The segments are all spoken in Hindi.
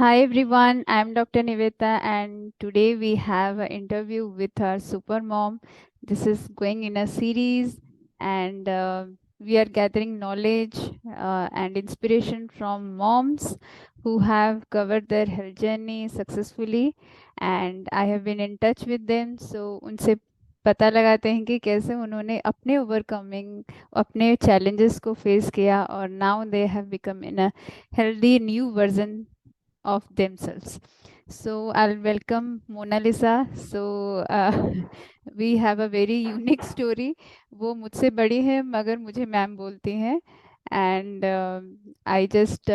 Hi everyone, I'm Dr. Niveta and today we have an interview with our super mom. This is going in a series and we are gathering knowledge and inspiration from moms who have covered their health journey successfully and I have been in touch with them. So उनसे पता लगाते हैं कि कैसे उन्होंने अपने ओवरकमिंग अपने challenges को फेस किया और now they have become in a healthy new version of themselves. So I'll welcome Mona Lisa. So we have a very unique story. वो मुझसे बड़ी है मगर मुझे मैम बोलती हैं and I just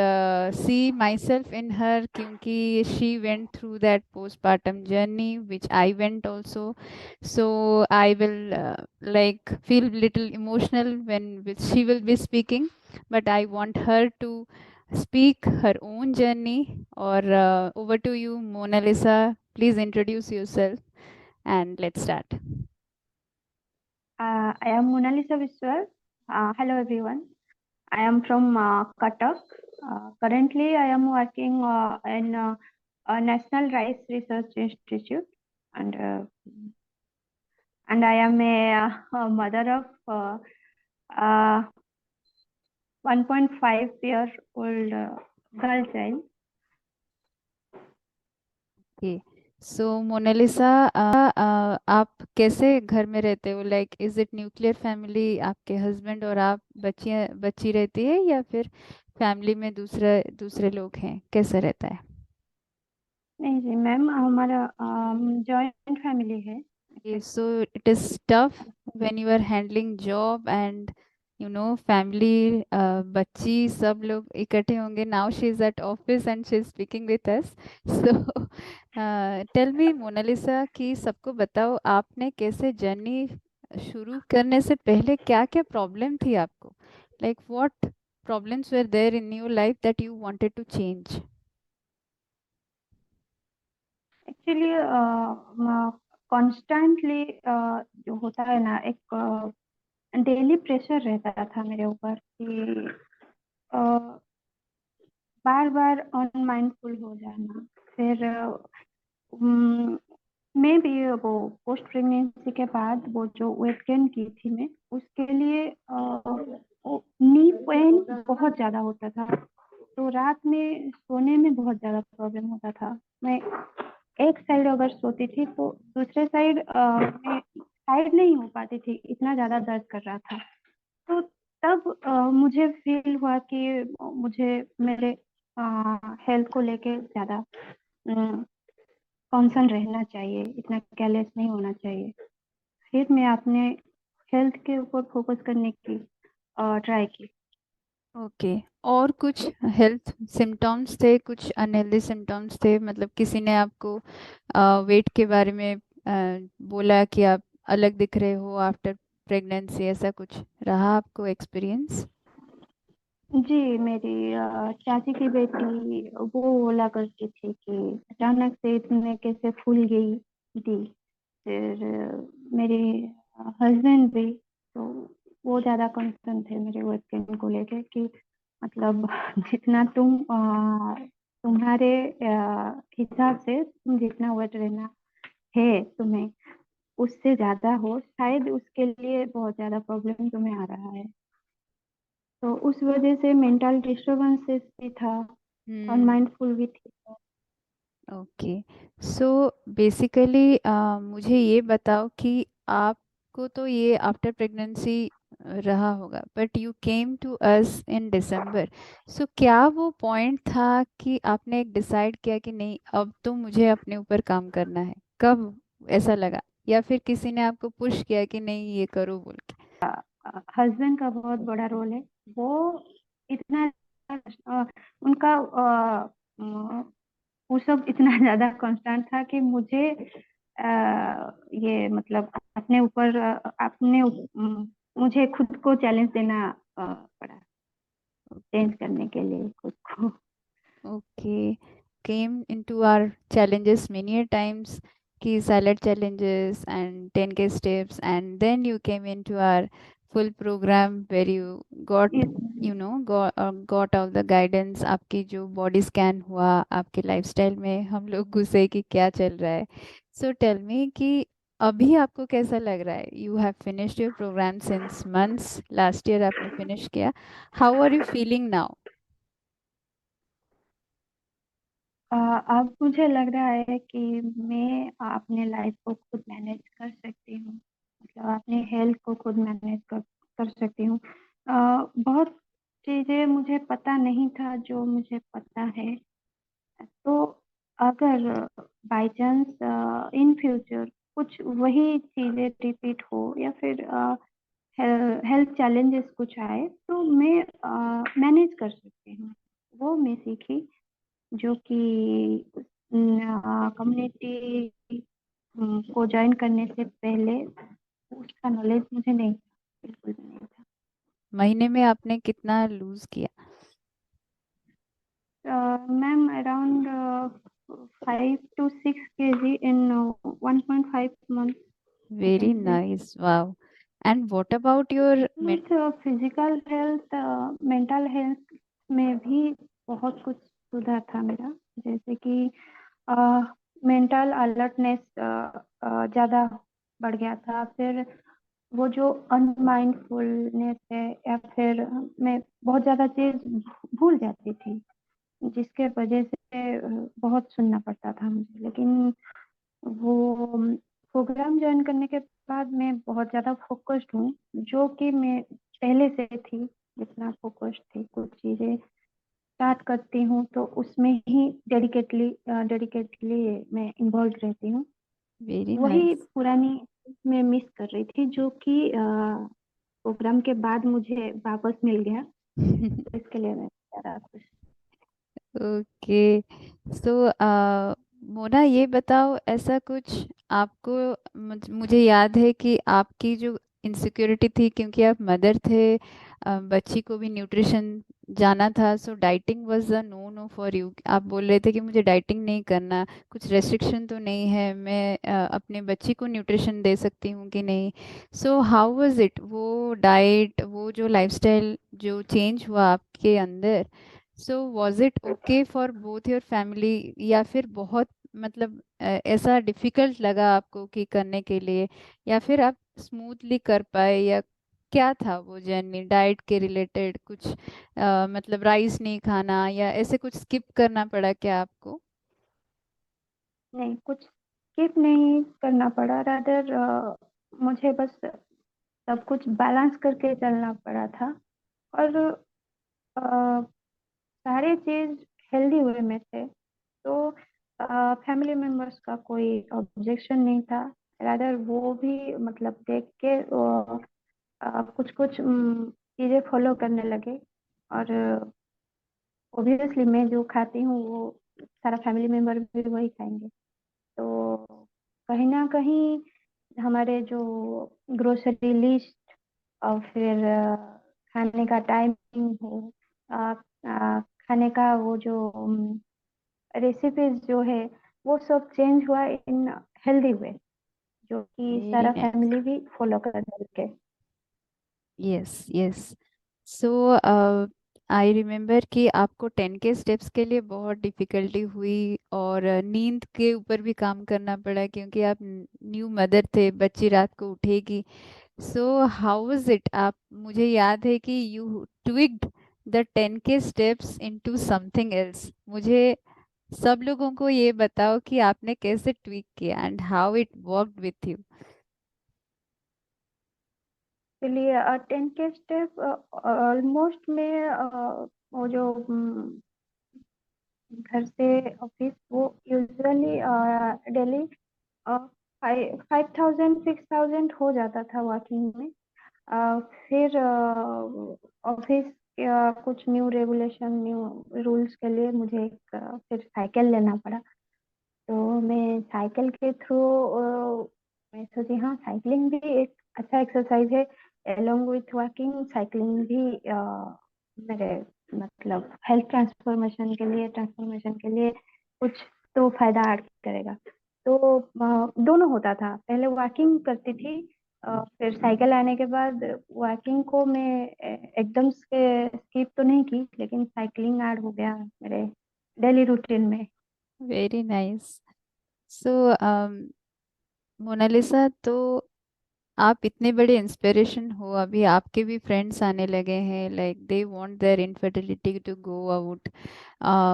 see myself in her क्योंकि she went through that postpartum journey which I went also. So I will like feel little emotional when she will be speaking, but I want her to speak her own journey. Or over to you, Mona Lisa. Please introduce yourself and let's start. I am Mona Lisa Vishwal. Hello everyone. I am from Cuttack. Currently, I am working in National Rice Research Institute, and uh, and I am a mother of uh, 1.5-year old girl child. Okay. So Mona Lisa, आप कैसे घर में रहते हो? Like is it nuclear family, आपके हस्बैंड और आप बच्चियां बच्ची रहती है या फिर फैमिली में दूसरे दूसरे लोग हैं? कैसे रहता है? नहीं जी मैम, हमारा जॉइंट फैमिली है Okay, actually. so it is tough when you are handling job and family, बच्ची सब लोग इकट्ठे होंगे. Now she is at office and she is speaking with us. So tell me Monalisa कि सबको बताओ आपने कैसे जर्नी शुरू करने से पहले क्या क्या प्रॉब्लम थी आपको? Like what problems were there in your life that you wanted to change? Actually constantly जो होता है ना, एक डेली प्रेशर रहता था मेरे ऊपर कि बार बार अनमाइंडफुल हो जाना। फिर मैं भी वो पोस्ट प्रेगनेंसी के बाद वो जो वेट गेन की थी मैं, उसके लिए नी पेन बहुत ज्यादा होता था। तो रात में सोने में बहुत ज्यादा प्रॉब्लम होता था। मैं एक साइड अगर सोती थी तो दूसरे साइड मैं साइड नहीं हो पाती थी, इतना ज्यादा दर्द कर रहा था। तो तब मुझे फील हुआ कि मुझे मेरे हेल्थ को लेके ज्यादा कॉन्सर्न रहना चाहिए, इतना केयरलेस नहीं होना चाहिए। फिर मैं अपने हेल्थ के ऊपर फोकस करने की ट्राई की। ओके। और कुछ हेल्थ सिम्टम्स थे, कुछ अनहेल्दी सिम्टम्स थे? मतलब किसी ने आपको वेट के बारे में बोला कि आप अलग दिख रहे हो आफ्टर प्रेगनेंसी, ऐसा कुछ रहा आपको एक्सपीरियंस? जी, मेरी चाची की बेटी वो बोला करती थी कि अचानक से इतने कैसे फूल गई दी। फिर मेरे हस्बैंड भी, तो वो ज्यादा कंसर्न थे मेरे वेट गेन को लेके कि मतलब जितना तुम्हारे हिसाब से तुम जितना वेट रहना है तुम्हें, उससे ज्यादा हो, शायद उसके लिए बहुत ज्यादा प्रॉब्लम तुम्हें आ रहा है। तो उस वजह से मेंटल डिस्टरबेंसेस भी था और हम्म। माइंडफुल भी थी। ओके। सो बेसिकली मुझे ये बताओ कि आपको तो ये आफ्टर प्रेगनेंसी रहा होगा, but you came to us in December. So क्या वो पॉइंट था कि आपने एक डिसाइड किया कि नहीं अब तो मुझे अपने ऊपर काम करना है? कब ऐसा लगा, या फिर किसी ने आपको पुश किया कि नहीं ये करो बोल के? हस्बैंड का बहुत बड़ा रोल है। वो इतना उनका वो सब इतना ज्यादा कांस्टेंट था कि मुझे ये मतलब अपने ऊपर मुझे खुद को चैलेंज देना पड़ा, चेंज करने के लिए खुद को। Okay, came into our challenges many a times, key salad challenges and 10K steps, and then you came into our full program where you got got all the guidance. आपकी जो बॉडी स्कैन हुआ, आपके लाइफस्टाइल में हम लोग घुसे कि क्या चल रहा है. सो टेल मी कि अभी आपको कैसा लग रहा है. You have finished your programme since months, last year आपने फिनिश किया. How are you feeling now? अब मुझे लग रहा है कि मैं अपने लाइफ को खुद मैनेज कर सकती हूँ, मतलब अपने हेल्थ को खुद मैनेज कर सकती हूँ. बहुत चीज़ें मुझे पता नहीं था जो मुझे पता है. तो अगर बाय चांस इन फ्यूचर कुछ वही चीज़ें रिपीट हो या फिर हेल्थ चैलेंजेस कुछ आए तो मैं मैनेज कर सकती हूँ. वो मैं सीखी जो कि कम्युनिटी को ज्वाइन करने से पहले उसका नॉलेज मुझे नहीं था, बिल्कुल भी नहीं था. महीने में आपने कितना लूज किया? Ma'am around 5 to 6 kg in 1.5 month. I very can say. Nice, wow. And what about your means physical health, mental health में भी बहुत कुछ सुधार था मेरा. जैसे कि मेंटल अलर्टनेस ज़्यादा बढ़ गया था. फिर वो जो अनमाइंडफुलनेस है या फिर मैं बहुत ज़्यादा चीज़ भूल जाती थी जिसके वजह से बहुत सुनना पड़ता था मुझे. लेकिन वो प्रोग्राम ज्वाइन करने के बाद मैं बहुत ज़्यादा फोकस्ड हूँ, जो कि मैं पहले से थी. जितना फोकस्ड थी कुछ चीज़ें स्टार्ट करती हूँ तो उसमें ही डेडिकेटली मैं इन्वॉल्व रहती हूँ. वेरी वही नाइस. पुरानी मैं मिस कर रही थी जो कि प्रोग्राम के बाद मुझे वापस मिल गया. तो इसके लिए मैं ज़्यादा खुश. ओके. सो मोना, ये बताओ, ऐसा कुछ आपको, मुझे याद है कि आपकी जो इनसिक्योरिटी थी क्योंकि आप मदर थे, बच्ची को भी न्यूट्रिशन जाना था, so dieting was a no no for you. आप बोल रहे थे कि मुझे डाइटिंग नहीं करना, कुछ रेस्ट्रिक्शन तो नहीं है, मैं अपने बच्ची को न्यूट्रिशन दे सकती हूँ कि नहीं. सो हाउ वाज इट, वो डाइट, वो जो लाइफस्टाइल जो चेंज हुआ आपके अंदर. So was it okay for both your family, या फिर बहुत मतलब ऐसा डिफिकल्ट लगा आपको कि करने के लिए, या फिर आप स्मूथली कर पाए, या क्या था वो जर्नी डाइट के रिलेटेड कुछ, मतलब राइस नहीं खाना या ऐसे कुछ स्किप करना पड़ा क्या आपको? नहीं, कुछ स्किप नहीं करना पड़ा. रादर मुझे बस सब कुछ बैलेंस करके चलना पड़ा था. और अ, सारे चीज़ हेल्दी वे में थे. तो फैमिली मेंबर्स का कोई ऑब्जेक्शन नहीं था. रादर वो भी मतलब देख के कुछ कुछ चीज़ें फॉलो करने लगे. और ऑब्वियसली मैं जो खाती हूँ वो सारा फैमिली मेंबर भी वही खाएंगे. तो कहीं ना कहीं हमारे जो ग्रोसरी लिस्ट और फिर खाने का टाइमिंग हो, अ, खाने का वो जो रेसिपीज जो है वो सब चेंज हुआ इन हेल्दी वे, जो कि वेरी सारा नाइस. फैमिली भी फॉलो कर के. Yes, yes. So I remember कि आपको 10 के स्टेप्स के लिए बहुत डिफिकल्टी हुई, और नींद के ऊपर भी काम करना पड़ा क्योंकि आप न्यू मदर थे, बच्ची रात को उठेगी. सो हाउ वाज इट, आप, मुझे याद है कि यू ट्विक्ड द 10 के स्टेप्स इनटू समथिंग एल्स. मुझे सब लोगों को ये बताओ कि आपने कैसे ट्विक किया and how it worked with you. चलिए, 10 के स्टेप ऑलमोस्ट मैं वो जो घर से ऑफिस वो यूजुअली डेली 5,000 6,000 हो जाता था वॉकिंग में. फिर ऑफिस या कुछ न्यू रेगुलेशन न्यू रूल्स के लिए मुझे एक फिर साइकिल लेना पड़ा. तो मैं साइकिल के थ्रू मैं सोची हाँ साइकिलिंग भी एक अच्छा एक्सरसाइज है. अलोंग विथ वॉकिंग साइकिलिंग भी मेरे मतलब हेल्थ ट्रांसफॉर्मेशन के लिए कुछ तो फायदा ऐड करेगा. तो दोनों होता था. पहले वॉकिंग करती थी फिर साइकिल आने के बाद वॉकिंग को मैं एकदम से स्किप तो नहीं की, लेकिन साइकिलिंग ऐड हो गया मेरे डेली रूटीन में। Very nice. सो मोनालिसा, तो आप इतने बड़े इंस्पिरेशन हो, अभी आपके भी फ्रेंड्स आने लगे हैं, like they want their infertility to go out.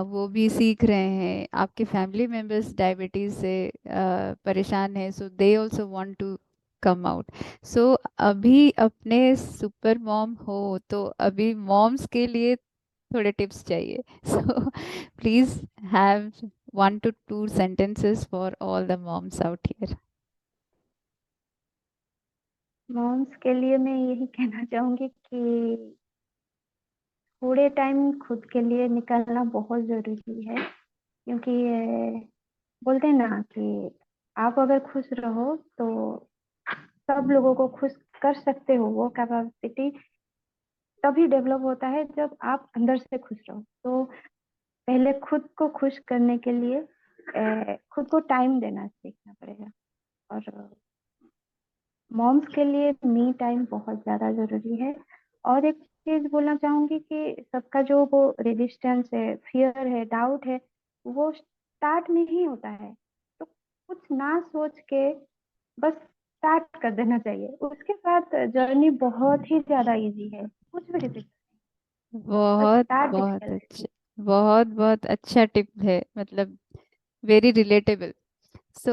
वो भी सीख रहे हैं, आपके फैमिली मेंबर्स डायबिटीज से परेशान है, so they also want to come out. So अभी अपने सुपर मॉम हो, तो अभी मॉम्स के लिए थोड़े टिप्स चाहिए। So please have 1 to 2 sentences for all the moms out here. Moms के लिए मैं यही कहना चाहूंगी कि थोड़े टाइम खुद के लिए निकालना बहुत जरूरी है, क्योंकि बोलते हैं ना कि आप अगर खुश रहो तो सब लोगों को खुश कर सकते हो। वो कैपेसिटी तभी डेवलप होता है जब आप अंदर से खुश रहो। तो पहले खुद को खुश करने के लिए खुद को टाइम देना सीखना पड़ेगा। और मॉम्स के लिए मी टाइम बहुत ज्यादा जरूरी है। और एक चीज बोलना चाहूंगी कि सबका जो वो रेजिस्टेंस है, फियर है, डाउट है, वो स्टार्ट में ही होता है। तो कुछ ना सोच के बस स्टार्ट कर देना चाहिए, उसके बाद जर्नी बहुत ही ज्यादा इजी है। कुछ भी डिफिकल्ट, बस बहुत स्टार्ट बहुत डिफिकल्ट है। अच्छा, बहुत बहुत अच्छा टिप है, मतलब वेरी रिलेटेबल। सो